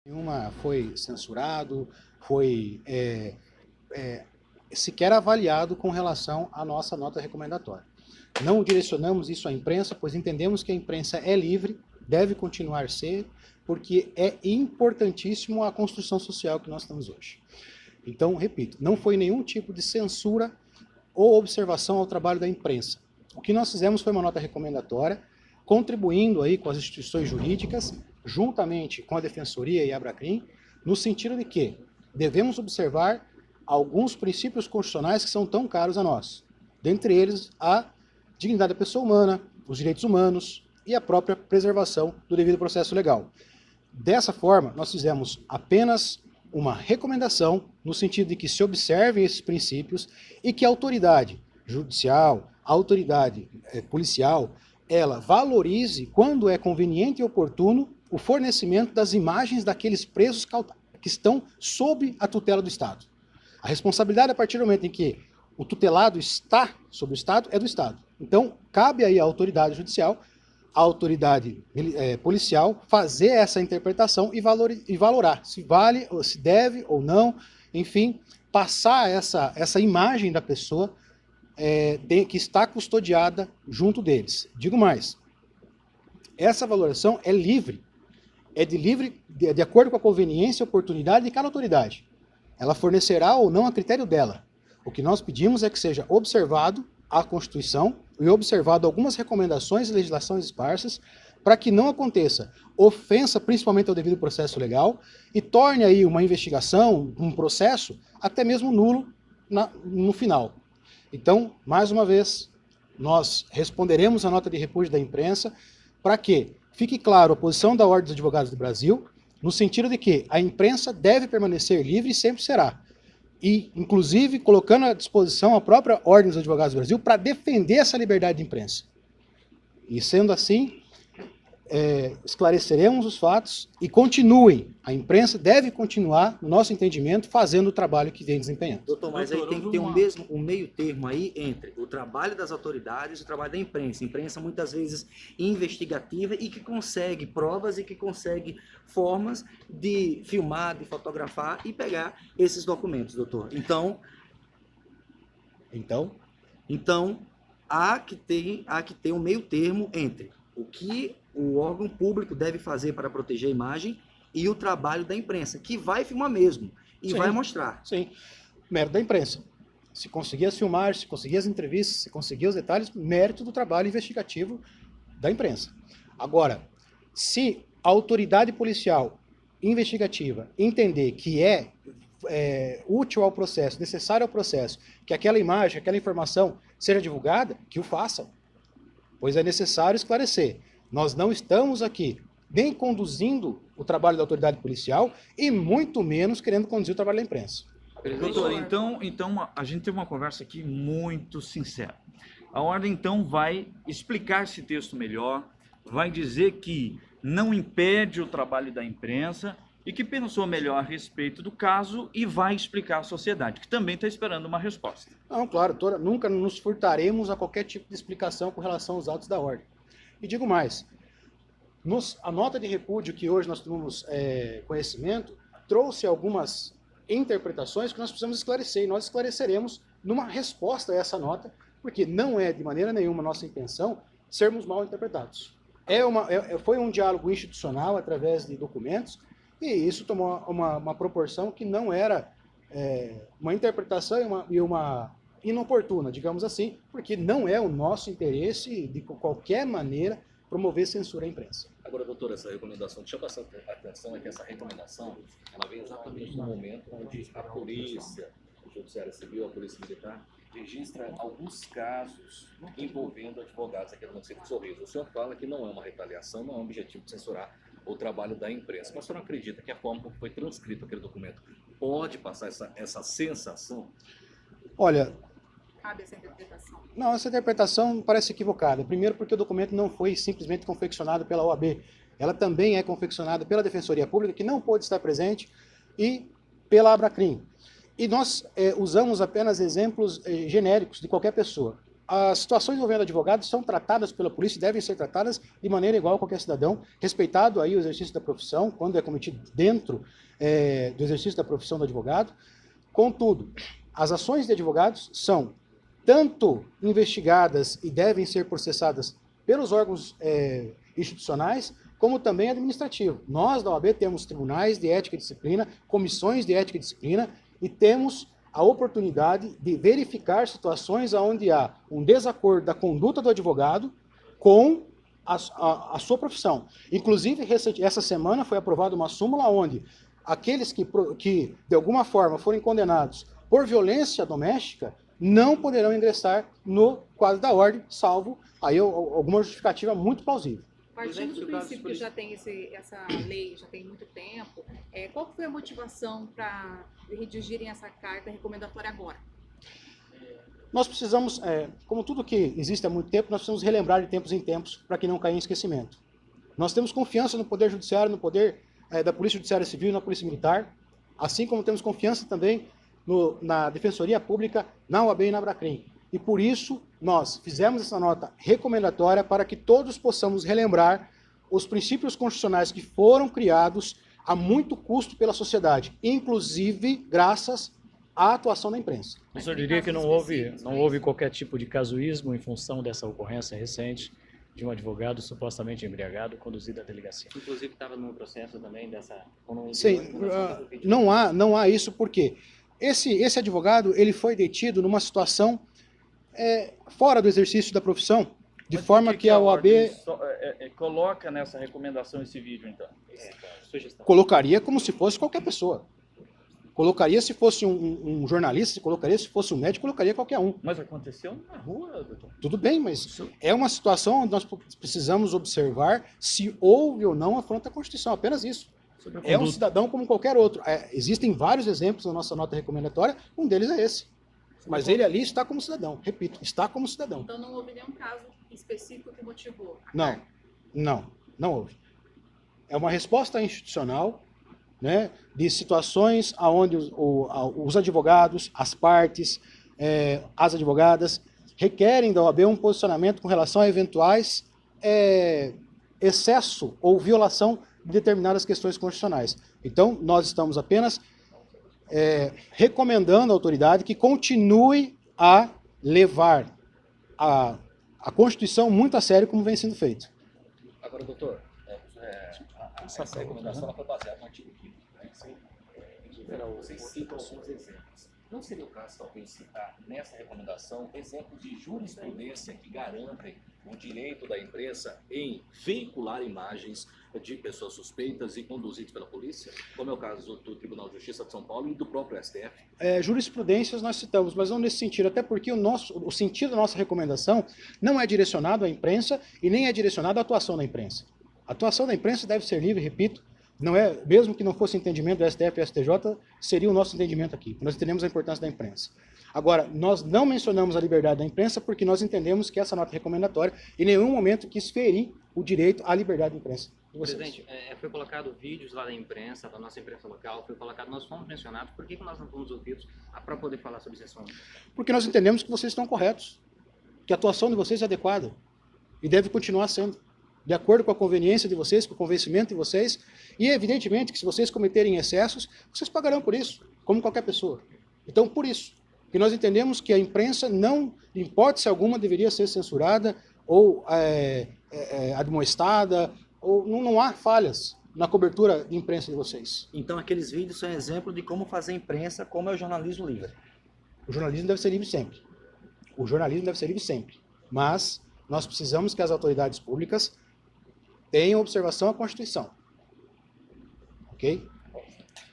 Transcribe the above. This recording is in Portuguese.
Nenhuma foi censurado, foi sequer avaliado com relação à nossa nota recomendatória. Não direcionamos isso à imprensa, pois entendemos que a imprensa é livre, deve continuar a ser, porque é importantíssimo a construção social que nós estamos hoje. Então, repito, não foi nenhum tipo de censura ou observação ao trabalho da imprensa. O que nós fizemos foi uma nota recomendatória, contribuindo aí com as instituições jurídicas, juntamente com a Defensoria e a Abracrim, no sentido de que devemos observar alguns princípios constitucionais que são tão caros a nós. Dentre eles, a dignidade da pessoa humana, os direitos humanos e a própria preservação do devido processo legal. Dessa forma, nós fizemos apenas uma recomendação no sentido de que se observem esses princípios e que a autoridade judicial, a autoridade policial, ela valorize, quando é conveniente e oportuno, o fornecimento das imagens daqueles presos que estão sob a tutela do Estado. A responsabilidade, a partir do momento em que o tutelado está sob o Estado, é do Estado. Então, cabe aí à autoridade judicial, à autoridade policial, fazer essa interpretação e valorar se vale, se deve ou não, enfim, passar essa imagem da pessoa que está custodiada junto deles. Digo mais, essa valoração é livre, de acordo com a conveniência e oportunidade de cada autoridade. Ela fornecerá ou não a critério dela. O que nós pedimos é que seja observado a Constituição e observado algumas recomendações e legislações esparsas para que não aconteça ofensa, principalmente ao devido processo legal, e torne aí uma investigação, um processo, até mesmo nulo no final. Então, mais uma vez, nós responderemos a nota de repúdio da imprensa para que fique claro a posição da Ordem dos Advogados do Brasil, no sentido de que a imprensa deve permanecer livre e sempre será. E, inclusive, colocando à disposição a própria Ordem dos Advogados do Brasil para defender essa liberdade de imprensa. E, sendo assim, esclareceremos os fatos e continuem. A imprensa deve continuar, no nosso entendimento, fazendo o trabalho que vem desempenhando. Doutor, mas aí tem que ter um meio termo aí entre o trabalho das autoridades e o trabalho da imprensa. Imprensa, muitas vezes, investigativa e que consegue provas e que consegue formas de filmar, de fotografar e pegar esses documentos, doutor. Então há que ter um meio termo entre o que o órgão público deve fazer para proteger a imagem e o trabalho da imprensa, que vai filmar mesmo e vai mostrar. Sim, mérito da imprensa. Se conseguir as filmagens, se conseguir as entrevistas, se conseguir os detalhes, mérito do trabalho investigativo da imprensa. Agora, se a autoridade policial investigativa entender que é útil ao processo, necessário ao processo, que aquela imagem, aquela informação seja divulgada, que o façam. Pois é necessário esclarecer. Nós não estamos aqui nem conduzindo o trabalho da autoridade policial e muito menos querendo conduzir o trabalho da imprensa. Doutor, então a gente tem uma conversa aqui muito sincera. A Ordem, então, vai explicar esse texto melhor, vai dizer que não impede o trabalho da imprensa e que pensou melhor a respeito do caso e vai explicar à sociedade, que também está esperando uma resposta. Não, claro, nunca nos furtaremos a qualquer tipo de explicação com relação aos autos da Ordem. E digo mais, a nota de repúdio que hoje nós tomamos conhecimento trouxe algumas interpretações que nós precisamos esclarecer, e nós esclareceremos numa resposta a essa nota, porque não é de maneira nenhuma nossa intenção sermos mal interpretados. Foi um diálogo institucional através de documentos, e isso tomou uma proporção que não era uma interpretação e uma inoportuna, digamos assim, porque não é o nosso interesse, de qualquer maneira, promover censura à imprensa. Agora, doutor, essa recomendação, deixa eu passar a atenção, é que essa recomendação, ela vem exatamente no momento onde a polícia, o Judiciário Civil, a Polícia Militar, registra alguns casos envolvendo advogados aqui no município de Sorriso. O senhor fala que não é uma retaliação, não é um objetivo de censurar o trabalho da imprensa, mas o senhor acredita que a forma como foi transcrito aquele documento pode passar essa sensação? Olha, cabe essa interpretação? Não, essa interpretação parece equivocada. Primeiro porque o documento não foi simplesmente confeccionado pela OAB. Ela também é confeccionada pela Defensoria Pública, que não pôde estar presente, e pela Abracrim. E nós usamos apenas exemplos genéricos de qualquer pessoa. as situações envolvendo advogados são tratadas pela polícia e devem ser tratadas de maneira igual a qualquer cidadão, respeitado aí o exercício da profissão, quando é cometido dentro do exercício da profissão do advogado. Contudo, as ações de advogados são tanto investigadas e devem ser processadas pelos órgãos institucionais, como também administrativo. Nós, da OAB, temos tribunais de ética e disciplina, comissões de ética e disciplina, e temos a oportunidade de verificar situações onde há um desacordo da conduta do advogado com a sua profissão. Inclusive, essa semana foi aprovada uma súmula onde aqueles que de alguma forma forem condenados por violência doméstica não poderão ingressar no quadro da ordem, salvo aí alguma justificativa muito plausível. Partindo do princípio que já tem essa lei, já tem muito tempo, qual foi a motivação para redigirem essa carta recomendatória agora? Nós precisamos, como tudo que existe há muito tempo, nós precisamos relembrar de tempos em tempos para que não caia em esquecimento. Nós temos confiança no Poder Judiciário, no poder da Polícia Judiciária Civil e na Polícia Militar, assim como temos confiança também na Defensoria Pública, na OAB e na Abracrim. E por isso nós fizemos essa nota recomendatória para que todos possamos relembrar os princípios constitucionais que foram criados a muito custo pela sociedade, inclusive graças à atuação da imprensa. O senhor diria que não houve qualquer tipo de casuísmo em função dessa ocorrência recente de um advogado supostamente embriagado conduzido à delegacia? Inclusive estava no processo também dessa... Sim, não há isso porque esse advogado ele foi detido numa situação fora do exercício da profissão, de Mas forma por que a OAB coloca nessa recomendação esse vídeo, então? Sugestão. colocaria como se fosse qualquer pessoa. Colocaria se fosse um jornalista, colocaria se fosse um médico, colocaria qualquer um. Mas aconteceu na rua, doutor. Tudo bem, mas é uma situação onde nós precisamos observar se houve ou não afronta à Constituição, apenas isso. É um cidadão como qualquer outro. Existem vários exemplos na nossa nota recomendatória, um deles é esse. Mas ele ali está como cidadão, repito, está como cidadão. Então não houve nenhum caso específico que motivou? Não houve. É uma resposta institucional, né, de situações onde os advogados, as partes, as advogadas, requerem da OAB um posicionamento com relação a eventuais excesso ou violação de determinadas questões constitucionais. Então, nós estamos apenas recomendando à autoridade que continue a levar a Constituição muito a sério, como vem sendo feito. Agora, doutor, essa recomendação ela foi baseada no artigo 5º, né? Vocês citam alguns exemplos. Não seria o caso, talvez, citar nessa recomendação exemplos de jurisprudência que garantem o direito da imprensa em veicular imagens de pessoas suspeitas e conduzidas pela polícia, como é o caso do Tribunal de Justiça de São Paulo e do próprio STF? Jurisprudências nós citamos, mas não nesse sentido, até porque o sentido da nossa recomendação não é direcionado à imprensa e nem é direcionado à atuação da imprensa. A atuação da imprensa deve ser livre, repito, não é, mesmo que não fosse entendimento do STF e STJ, seria o nosso entendimento aqui. Nós entendemos a importância da imprensa. Agora, nós não mencionamos a liberdade da imprensa porque nós entendemos que essa nota recomendatória em nenhum momento quis ferir o direito à liberdade da imprensa. Presidente, foi colocado vídeos lá da imprensa, da nossa imprensa local, nós fomos mencionados, por que nós não fomos ouvidos para poder falar sobre esse assunto? Porque nós entendemos que vocês estão corretos, que a atuação de vocês é adequada e deve continuar sendo, de acordo com a conveniência de vocês, com o convencimento de vocês, e evidentemente que se vocês cometerem excessos, vocês pagarão por isso, como qualquer pessoa. Então, por isso, que nós entendemos que a imprensa não, em hipótese alguma, deveria ser censurada ou admoestada, ou não há falhas na cobertura de imprensa de vocês. Então aqueles vídeos são exemplo de como fazer imprensa, como é o jornalismo livre. O jornalismo deve ser livre sempre. O jornalismo deve ser livre sempre. Mas nós precisamos que as autoridades públicas tenham observação à Constituição. Ok?